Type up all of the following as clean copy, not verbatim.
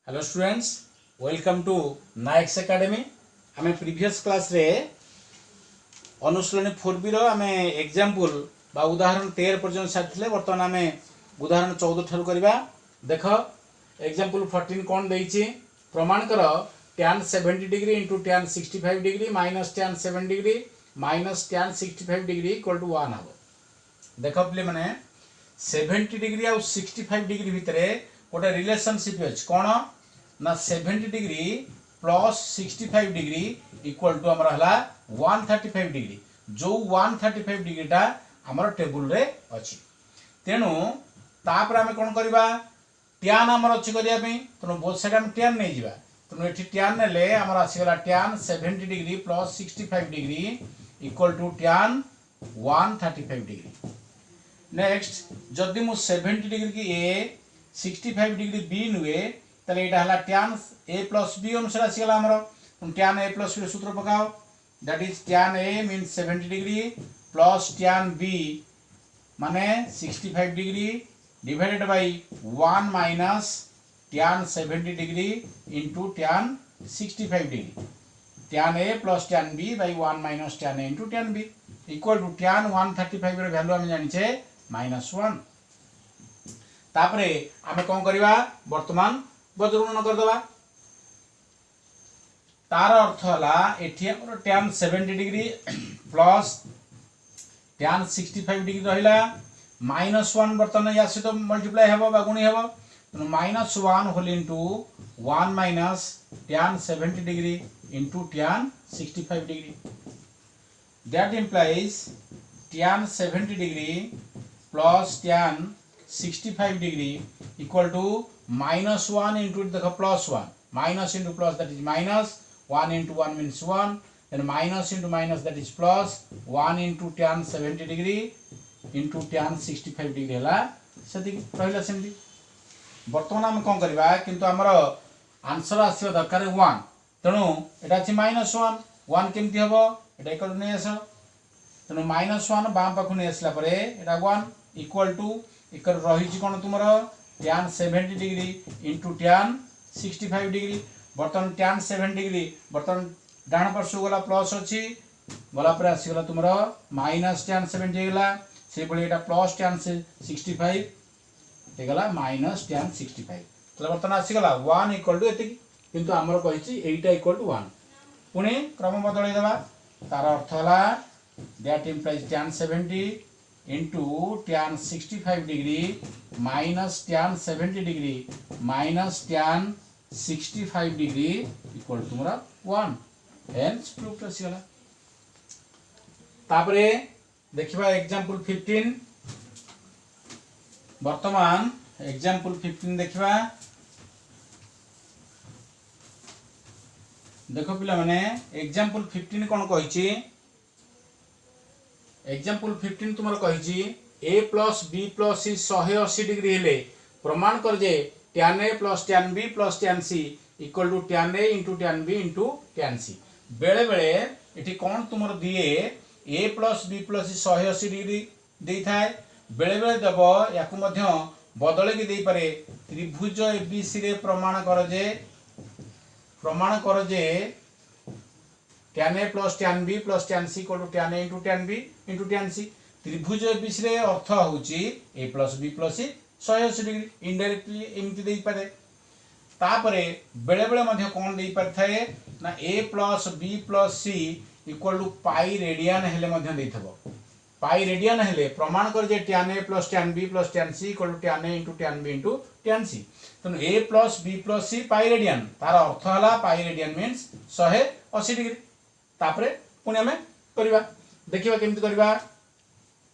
Hello students, welcome to Naik's academy. आम previous class रे अनुशीलनी 4B रो आम एग्जांपल बा उदाहरण 13 पर्यंत सारी। बर्तमान आम उदाहरण 14 ठारू करबा। देख एग्जांपल 14 कौन देइछि, प्रमाण कर tan 70 degree into tan 65 degree minus tan 7 degree minus tan 65 degree equal to 1 हम। देख पे मैंने 70 डिग्री और 65 डिग्री भितर गोटे रिलेशनशिप अच्छे कौन ना 70 degree plus 65 degree equal to आमर है 135 डिग्री। जो 135 डिग्रीटा आमर टेबुल रे अच्छी। तेणु तापर आम कौन करवा ट्यान आमर अच्छी करने तेणु बोथ साइड आम ट्यान नहीं जावा। तेणु ये ट्यान ने आमर आसीगला tan 70 degree plus 65 degree equal to tan 135 degree. Next जदि मु 70 डिग्री की ए 65 डिग्री बी नुए ताले एटा हला tan a प्लस b अनुसार आसीगला हमरो। tan a प्लस b सूत्र पकाओ, that is tan a means 70 degree plus tan b माने 65 degree divided by 1 minus tan 70 degree into tan 65 degree. tan a plus tan b by 1 minus tan a into tan b equal to tan 135 रे value हम जानि छे -1। तापरे आमे कोन करबा वर्तमान बजरूण कर दबा। तार अर्थ हला एठी हमर tan 70 degree plus tan 65 degree रहिला -1 वर्तमान या सहित मल्टीप्लाई हेबो बा गुणी हेबो। तनो -1 whole into 1 minus tan 70 degree into tan 65 degree. That implies tan 70 degree plus tan 65 degree equal to -1 into देखो +1 minus into plus that is minus 1 into 1 means 1 then minus into minus that is plus 1 into tan 70 degree into tan 65 degree हला सेति रहला सेमति। वर्तमान हम कोन करबा किंतु हमर answer आसी दरकार 1 तेणु एटा अछि -1 1 केमति हबो एटा इक्वल नै आस तेणु -1 बाम पाखु नै आसला परे एटा 1 इक्वल टू इकर रही छि कोन तुमरो tan 70 degree into tan 65 degree. बर्तमान tan 7 डिग्री बर्तमान डाण पार्श्व गला प्लस अछि गला पर आसी गला तुमरो माइनस tan 70 गला से बळे एटा प्लस tan 65 हे गला माइनस tan 65 तले बर्तमान आसी गला 1 इक्वल टू एति किंतु हमर कहि छि एटा इक्वल टू 1 पुनी क्रम बदलै देबा। तार अर्थ हला that implies tan 70 into tan 65 degree minus tan 70 degree minus tan 65 degree equal to तुमरा 1 हेंस प्रूफ रसिगला। तापरे देखिबा एग्जांपल 15। वर्तमान एग्जांपल 15 देखिबा। देखो पिला माने एग्जांपल 15 कोन कहि छि एग्जांपल 15 तुमर कहि a plus b plus c 180 degree हेले प्रमाण कर जे tan a plus tan b plus tan c equal to tan a into tan b into tan c। बेले बेले एठी कोन तुमर दिए a plus b plus c 180 degree देई थाए बेले बेले देबो याकु मध्य बदले के देई पारे त्रिभुज abc रे प्रमाण कर जे tan a plus tan b plus tan c equal to tan a into tan b into tan c। त्रिभुज abc रे अर्थ होची a plus b plus c 180 degree indirectly एमति देई पारे। तापरे बेले बेले मध्य कोन देई परथाय ना a plus b plus c equal to pi radian हेले मध्य देइथबो। पाई रेडियन हेले प्रमाण कर जे tan a plus tan b plus tan c equal to tan a into tan b into tan c। तनो a plus b plus c pi radian तार अर्थ हला पाई रेडियन मींस 180 डिग्री। तापरे पुनी हमें करबा देखिबा केमति करबा।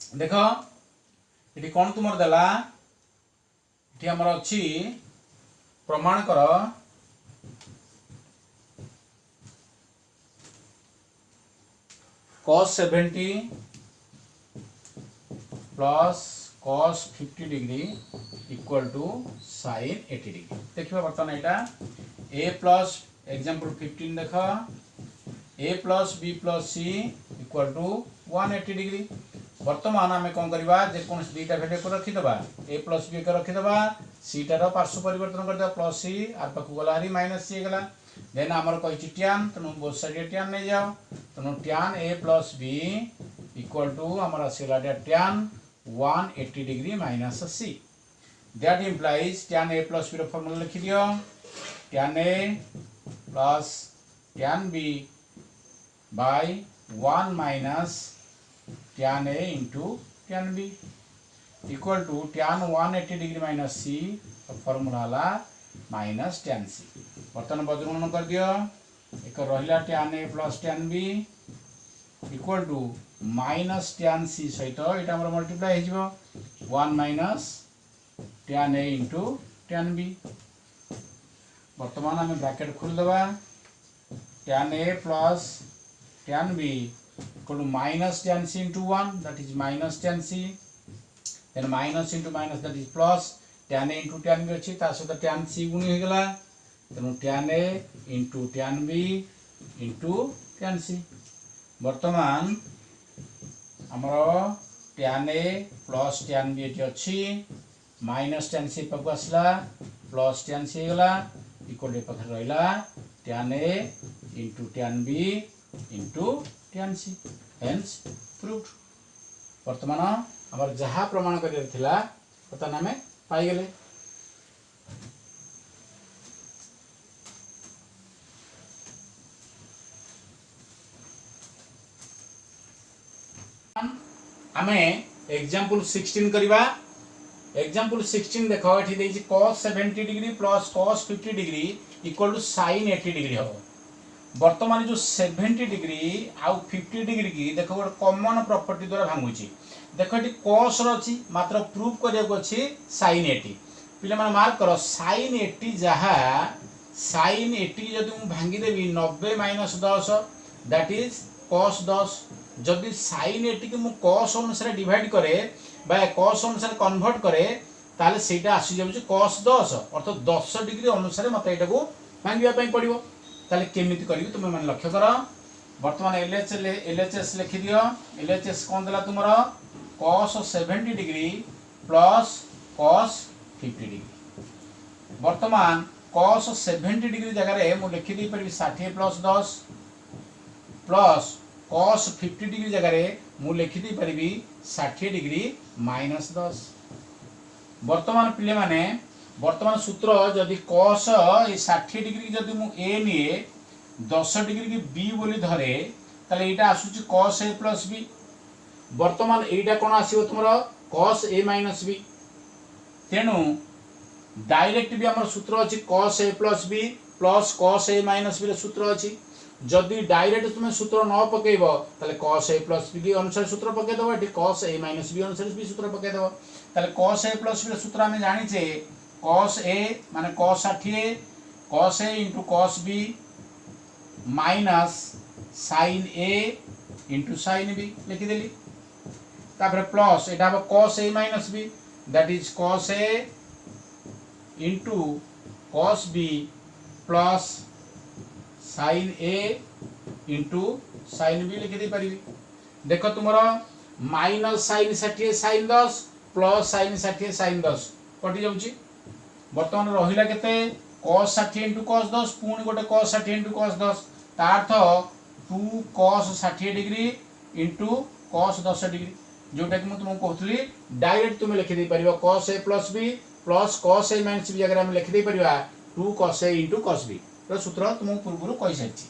देखो एटी कोन तुमर देला एटी हमर अछि प्रमाण कर cos 70 plus cos 50 degree equal to sin 80 degree. देखिबा बर्तमान एटा a प्लस एग्जांपल 15 देखो a plus b plus c equal to 180 degree वर्तमान आम कौन करवा जेको दुईटा भैल्यू को रखीदे ए प्लस बी को रखीदे सीटार पार्श्व परिवर्तन करदे प्लस सी आर पाक गला हरी माइनस सी गला देन आमर कही टैन तेणु बोथ साइड टैन नहीं जाओ तेणु tan A plus B equal to आमर आसगला tan 180 degree minus C that implies tan A plus B formula लिखि दियो tan A plus tan B by 1 minus tan A into tan B equal to tan 180 degree minus C formula minus tan C बर्तमान बदलून कर दियो एक रहा tan A plus tan B equal to minus tan C सहित यहाँ multiply हो 1 minus tan A into tan B बर्तमान आम ब्रैकेट खोलदेवा tan A plus tan B equal to minus tan c into 1 that is minus tan c then minus into minus that is plus tan a into tan b अच्छी तार सहित tan c गुणी हो गला तेणु tan a into tan b into tan c वर्तमान हमर tan a plus tan b eighty अच्छी minus tan c पाक आसला plus tan c गला equal to पाखर रहिला tan a into tan b into tan c hence proved वर्तमान हमर जहा प्रमाण करियर थिला वर्तमान हमें पाई गेले हमें एग्जांपल 16 करिवा एग्जांपल 16 देखो एठी देछि cos 70 degree plus cos 50 degree equal to sin 80 degree हो वर्तमान जो 70 डिग्री आउ 50 डिग्री की देखो गोटे कॉमन प्रॉपर्टी द्वारा भांगुची देखो ये cos रची मात्र प्रूफ करिया को अछि sin 80 पिले माने मार्क करो sin 80 जहा sin 80 जदि मु भांगी देबी 90 माइनस 10 दैट इज cos 10 जदि sin 80 के मु cos अनुसार डिवाइड करे बा cos अनुसार कन्वर्ट करे ताले सेटा आसी जाउची cos 10 अर्थात 10 डिग्री अनुसार मते एटा को भांगिया पई पड़िबो ताले केमिति करिवि तुम मन लक्ष्य कर वर्तमान एलएचएस लिखि दियो एलएचएस कोन देला तुमरो cos 70 degree plus cos 50 degree वर्तमान cos 70 डिग्री जगह रे मु लिखि दी परबी 60 प्लस 10 प्लस cos 50 डिग्री जगह रे मु लिखि दी परबी 60 डिग्री माइनस 10 वर्तमान पिले माने वर्तमान सूत्र जदि cos 60 डिग्री जदि मु a निए 10 डिग्री की b बोली धरे ताले एटा आसुची cos a प्लस b वर्तमान एटा कोन आसीबो तुमरो cos a माइनस b तेनु डायरेक्ट भी हमर सूत्र अछि cos a plus b plus cos a minus b रे सूत्र अछि जदि डायरेक्ट तुमे सूत्र न पकेइबो ताले cos a प्लस b के अनुसार सूत्र पके देबो eighty cos a minus b अनुसार भी सूत्र पके देबो ताले cos a प्लस b रे सूत्र हमें जानि छे cos a माने cos 60 cos a into cos b minus sin a into sin b लिखि देली तापर प्लस एटा हो cos a minus b that is cos a into cos b plus sin a into sin b लिखि दे परिबी देखो तुमरो minus sin 60 sin 10 plus sin 60 sin 10 कटि जाउची वर्तमान रहिला केते cos 60 into cos 10 पुणी गोटे cos 60 into cos 10 ता अर्थ 2 cos 60 degree into cos 10 degree जोटा कि मैं तुमको कहतली डायरेक्ट तुम लिखि दे परिबो cos a plus b plus cos a minus b जगह हम लिखि दे परिबा 2 cos a into cos b तो सूत्र तुमको पूर्वरु कहि सैछि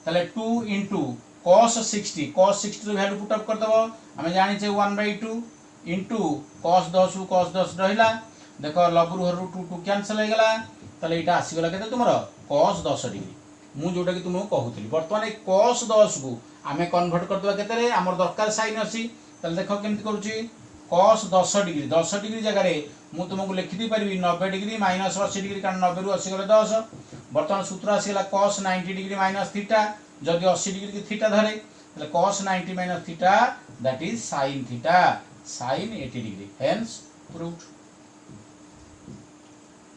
ताले 2 into cos 60 रो वैल्यू पुट अप कर दबो हमें जानि छै 1/2 into cos 10 रहिला देखो लबरु हरु 2 कैंसिल हो गला ताले एटा आसी गला केते तुमरो cos 10 डिग्री मु जोटा कि तुमको कहूतली वर्तमान ए cos 10 को आमे कन्वर्ट कर दबा केते रे हमर दरकार sin अछि ताले देखो केमति करूची cos 10 डिग्री जगह रे मु तुमको लिखि दी परबी 90 डिग्री माइनस 80 डिग्री कारण 90 रु 80 गले 10 वर्तमान सूत्र आसी गला cos 90 डिग्री माइनस थीटा जदि 80 डिग्री की थीटा धरे ताले cos 90 minus theta that is sin theta sin 80 degree hence proved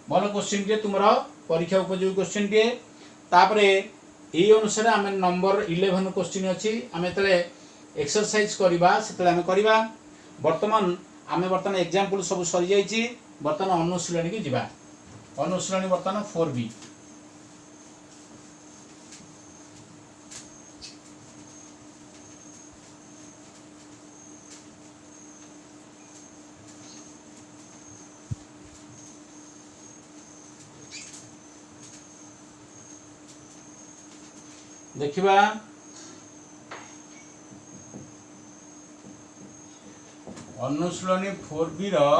भलो क्वेश्चन के तुमरा परीक्षा उपयोगी क्वेश्चन के तापरे ए अनुसार हमें नंबर 11 क्वेश्चन अछि हमें तले एक्सरसाइज करवा से आम करवा। बर्तमान आम बर्तमान एग्जांपल सब सरी जाइए। बर्तमान अनुशीलनी की जीवा। अनुशीलनी बर्तमान 4B। देखिबा अनुशीलनी 4B रो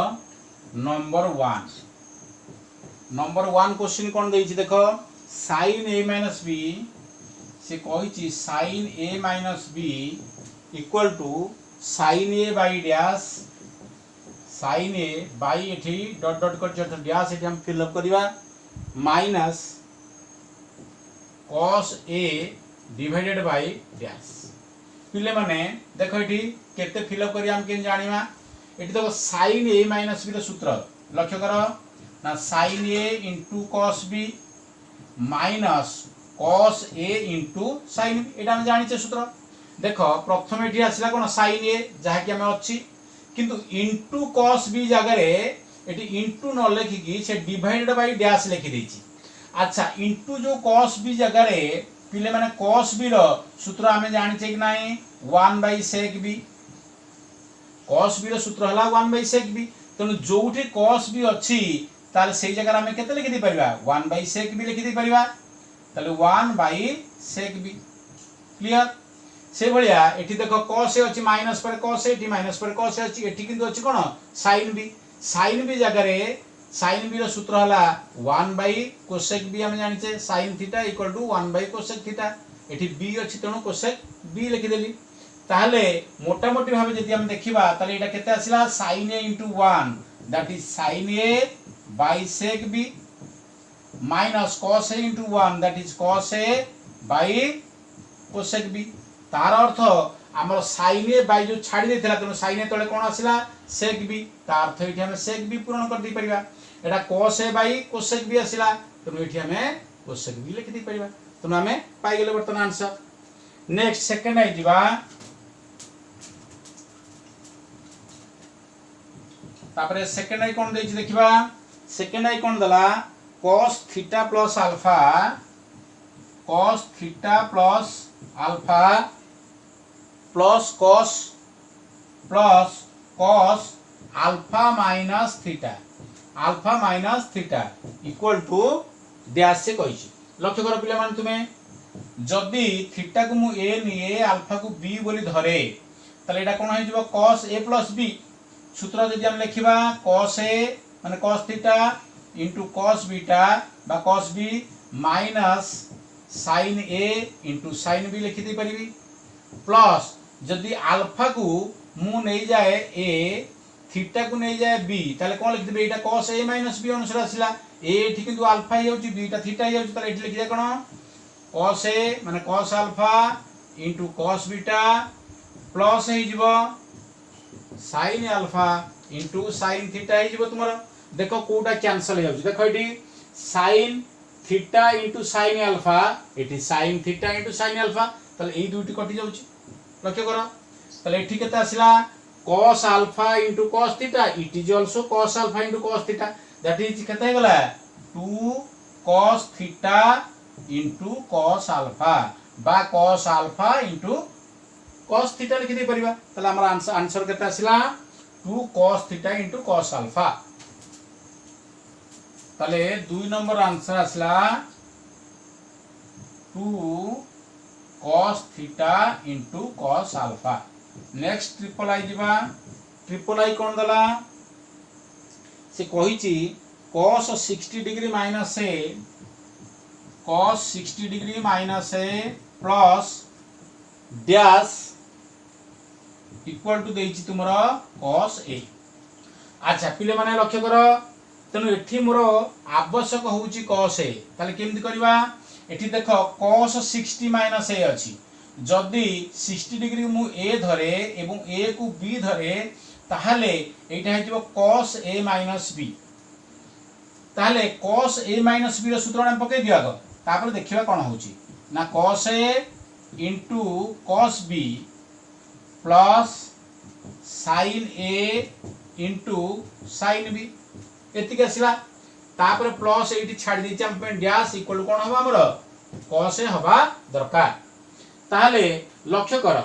नंबर 1। नंबर 1 क्वेश्चन कौन देछि देखो sin a माइनस b से कहिछि sin a minus b equal to sin a by dash sin a by एठी डॉट डॉट कर डैश एठी हम फिल अप करबा minus cos a divided by dash. पिले माने देखो एठी केते फिल अप करिया हम केन जानिबा। एठी देखो sin a माइनस b रो सूत्र लक्ष्य करो ना sin a into cos b minus cos a into sin b। एटा हम जानिचे सूत्र। देखो प्रथम एठी आसिला कोन sin a जहा कि हमें अछि किंतु इंटू cos b जगह रे एठी इंटू न लिखि कि से डिवाइडेड बाय डैश लिखि देछि। अच्छा इंटू जो cos b जगह रे पिले माने cos b रो सूत्र हमें जानिचे कि नाही 1 by sec b। cos b रो सूत्र हला 1 बाय sec b। तनु जोठी cos b अछि ताले सेही जगह हमें केते लिखि दे परिबा 1 बाय sec b लिखि दे परिबा। ताले 1 बाय sec b क्लियर। से भलिया एठी देखो cos a अछि माइनस पर cos a एठी माइनस पर cos a अछि एठी किंतु अछि कोन sin b। sin b जगह रे sin b रो सूत्र हला 1 बाय cosec b हम जानिचे sin theta equal to 1 by cosec theta. एठी b अछि तणु cosec b लिखि देली। ताहले मोटा मोटी भाबे जदि हम देखिबा ताले एटा केते आसिला sin a * 1 that is sin a by sec b minus cos a * 1 that is cos a by cosec b। तार अर्थ हमर sin a बाय जो छाडी देथिला तनो sin a तळे कोन आसिला sec b। तार अर्थ एठी हम sec b पूर्ण कर दी परिबा। एटा cos a by cosec b आसिला तनो एठी हम cosec b लिखि दी परिबा। तनो हमें पाई गेले वर्तमान आंसर। नेक्स्ट सेकंड आई दिबा तापरे सेकंड आई कोन देछि देखिबा। सेकंड आई कोन दला cos theta plus alpha cos theta plus alpha plus cos alpha minus theta equal to dash से कहिछि। लक्ष्य करो पिले मान तुमे जदि थीटा को मु a निए अल्फा को b बोली धरे तले एटा कोन होय जबो cos a प्लस b। सूत्र जदि हम लिखिबा cos a माने cos theta into cos beta बा cos b minus sin a into sin b लिखि दे परिबी प्लस जदि अल्फा को मु नहीं जाए a थीटा को नहीं जाए b ताले कोन लिखि देबे एटा cos a माइनस b अनुसार आसिला a ठीक किंतु अल्फा हे होची b टा थीटा हे होची ताले एठी लिखि दे कोन cos a माने cos alpha into cos beta plus हे जिवो sin alpha into sin theta हे जिवो तुमरो। देखो कोटा कैंसिल हे होची देखो एठी sin theta into sin alpha एठी sin theta into sin alpha ताले एई दुटी कटि जाउची। लक्ष्य करो ताले एठी केते आसिला cos alpha into cos theta it is also cos alpha into cos theta that is केते गला 2 cos theta into cos alpha बा cos alpha into cos theta लिखि दे परिबा। ताले हमर आंसर केते आसिला 2 cos theta into cos alpha. ताले 2 number answer आसला 2 cos theta into cos alpha. Next triple I जीवा। ट्रिपल आई कोन दला से कहिची cos 60 degree minus a cos 60 degree minus a plus dash equal to देछि तुमरो cos a। अच्छा पिले माने लक्ष्य करो तेनु एठी मोर आवश्यक होउची cos a ताले केमति करबा एठी देखो cos 60 माइनस a अछि जदि 60 डिग्री मु a धरे एवं a को b धरे ताहाले एटा हेजिबो cos a minus b। ताहाले cos a minus b रो सूत्र हम पके दिया ग तापर देखिबा कोन होउची ना cos a into cos b plus sine A into sine B एतिक आसला तापर प्लस एटी छाड़ देछि हम पे डैश इक्वल कोन हबा हमर cos ए हबा दरकार ताले लक्ष्य कर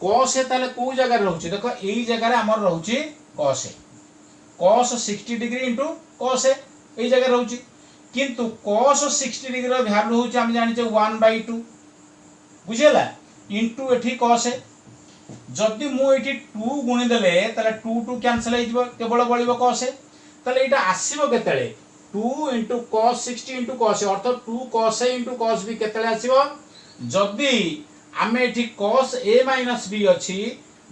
cos ए ताले को जगह रहउछि देखो एई जगह रे हमर रहउछि cos ए cos 60 डिग्री इंटू cos ए एई जगह रहउछि किंतु cos 60 डिग्री रो वैल्यू होछि हम जानि छै 1/2 बुझेला इंटू एठी cos ए जदि मु एठी 2 गुणी देले ताले 2 कैंसिल हो जिवो केवल बळिबो cos ए ताले एटा आसीबो केतले 2 into cos 60 into cos A earth 2 cos a into cos b केतले आसीबो जदि आमे एठी cos a minus b अछि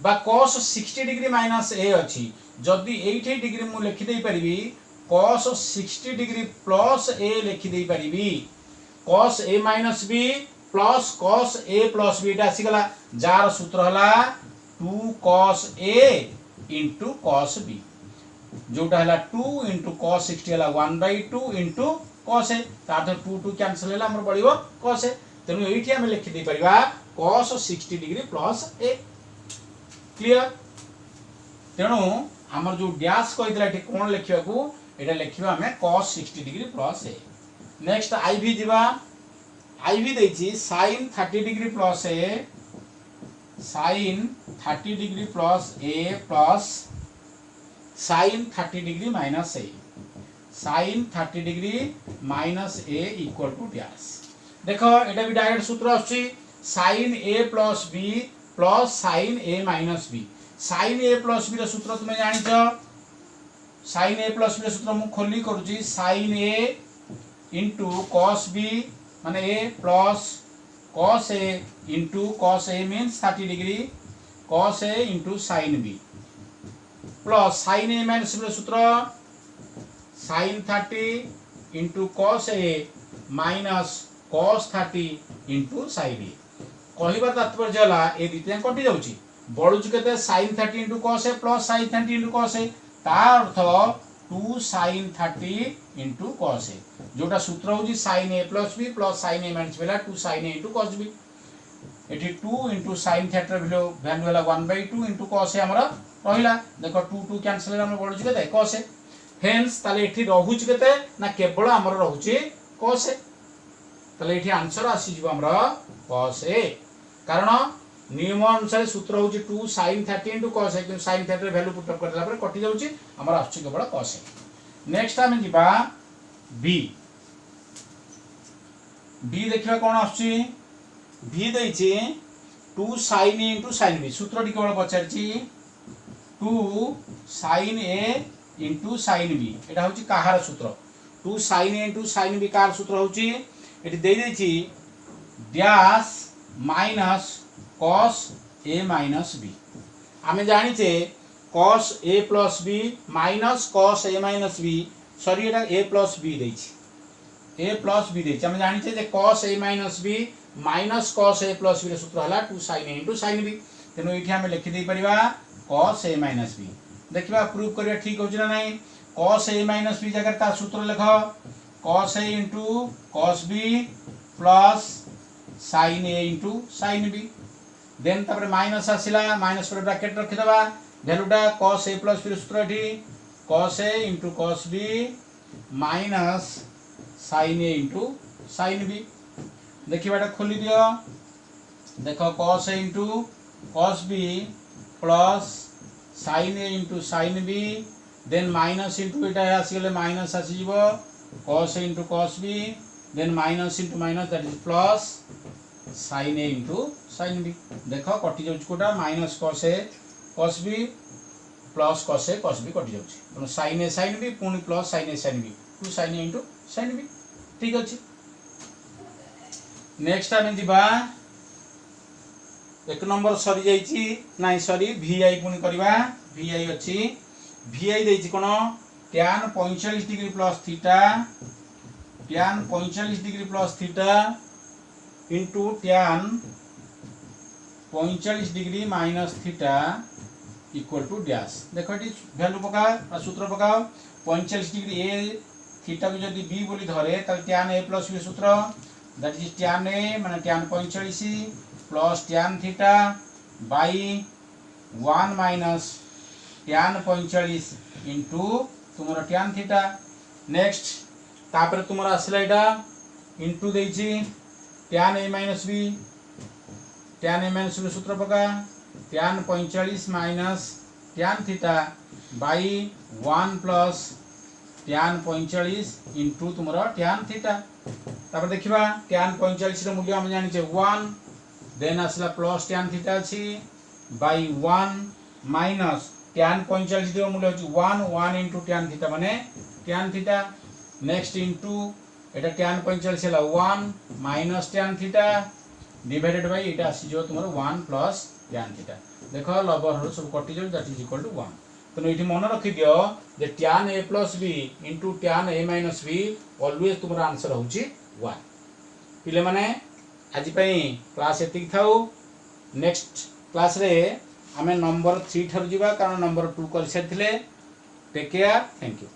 बा cos 60 डिग्री minus a अछि जदि 80 डिग्री मु लिखि देई परिबी cos 60 डिग्री plus a लिखि देई परिबी cos a minus b plus cos a plus b एटा आसी गला जार सूत्र हला 2 cos a into cos b जोटा हला 2 into cos 60 हला 1/2 into cos a तार 2 कैंसिल हला हमर बळिबो cos a तेनु एठी हम लिखि दे परिबा cos 60 degree plus a clear तेनु हमर जो डैश कहितला एठी कोन लिखिबा को एटा लिखिबा हमें cos 60 degree plus a next iv दिबा iv देछि sin 30 degree plus a sin 30 degree plus a plus sin 30 degree minus a sin 30 degree minus a equal to dash देखो एटा भी डायरेक्ट सूत्र आछि sin a plus b plus sin a minus b sin a plus b रो सूत्र तुमे जानि छ sin a plus b रो सूत्र मु खोली करूची sin a into cos b माने a plus cos a into cos a means 30 degree cos a into sin b plus sin a minus b रो सूत्र sin 30 into cos a minus cos 30 into sin a कहिबा तात्पर्य हला ए दिते कटि जाउची बळुची केते sin 30 into cos a plus sin 30 into cos a तार अर्थ 2 sin 30 into cos a जोटा सूत्र होची sin a plus b plus sin a minus b 2 sin a into cos b एठी 2 into sin 30 रो वैल्यू हला 1/2 into cos a हमरा रहिला देखो 2 cancel हमरा बळुची केते cos a हेंस ताले एठी रहुची केते ना केवल हमरा रहुची cos a ताले एठी आंसर आसी जिवो हमरा cos a कारण नियम अनुसार सूत्र होची 2 sin 30 into cos a कि sin 30 रे वैल्यू पुट अप करला पर कटि जाउची हमरा आछी केवल cos a नेक्स्ट हम जिबा b b देखिबा कोन आछी b दैछि 2 sin a into sin b सूत्र टी केवल पचारछि 2 sin a into sin b एटा होची काहार सूत्र 2 sin a into sin b कार सूत्र होची एटी देई दैछि dash minus cos a minus b आमे जानि छे cos a plus b minus cos a minus b sorry Etah a plus b दैछि a plus b दैछि आमे जानि छे जे cos a minus b minus cos a plus b रे सूत्र हला 2 sin a into sin b तेनो एठी आमे लिखि देई परिबा cos a minus b देखिबा प्रूव करिया ठीक होछि ना नै cos a minus b जगह ता सूत्र लिख cos a into cos b plus sin a into sin b then तापर माइनस आसिला माइनस पर ब्रैकेट रखि दबा वैल्यूटा cos a plus b सूत्र एठी cos a into cos b minus sin a into sin b देखिबाटा खोली दियो देखो cos a into cos b plus sin a into sin b then minus into एटा आसिले minus आसी जिवो cos a into cos b then minus into minus that is plus sin a into sin b देखो कटि जाउछ Kota minus cos a cos b plus cos a cos b कटि जाउछ तो sin a sin b पुनी plus sin a sin b 2 sin a into sin b ठीक अछि next हम दिबा एक नंबर सरी जाईची नाही सरी vi पुनी करबा vi अछि vi देछि कोन tan 45 degree plus theta tan 45 degree plus theta into tan 45 degree minus theta equal to dash देखो एटी वैल्यू पका सूत्र पकाओ 45 डिग्री a थीटा को जदी b बोली धरे त tan a plus b सूत्र दैट इज tan a माने tan 45 plus tan थीटा by 1 माइनस tan 45 इंटू तुम tan थीटा। नेक्स्ट तापर तुम आसला यहाँ इंटू देछि tan a minus b, tan a minus b सूत्र पका tan 45 माइनस tan थीटा बाई 1 प्लस tan 45 इंटू तुम tan थीटा। तापर देखिबा tan 45 रो मूल्य हम जानि 1, देन आसला प्लस tan थीटा अछि बाई 1 माइनस tan 45 रो मूल्य अछि 1 इंटू tan थीटा माने tan थीटा। नेक्स्ट इंटू एटा tan 45 हला 1 minus tan theta divided by एटा आसी जो तुमरो 1 प्लस tan थीटा। देखो लबर सब कटि जो दैट इज इक्वल टू 1। तो ये मन रखी दियो जे tan a plus b into tan a minus b always तुमरो आंसर होची 1। पिले माने आज क्लास एतिक थाउ। नेक्स्ट क्लास रे आमे नंबर 3 ठर जीवा कारण नंबर 2 कर सारथिले। Take care, thank you.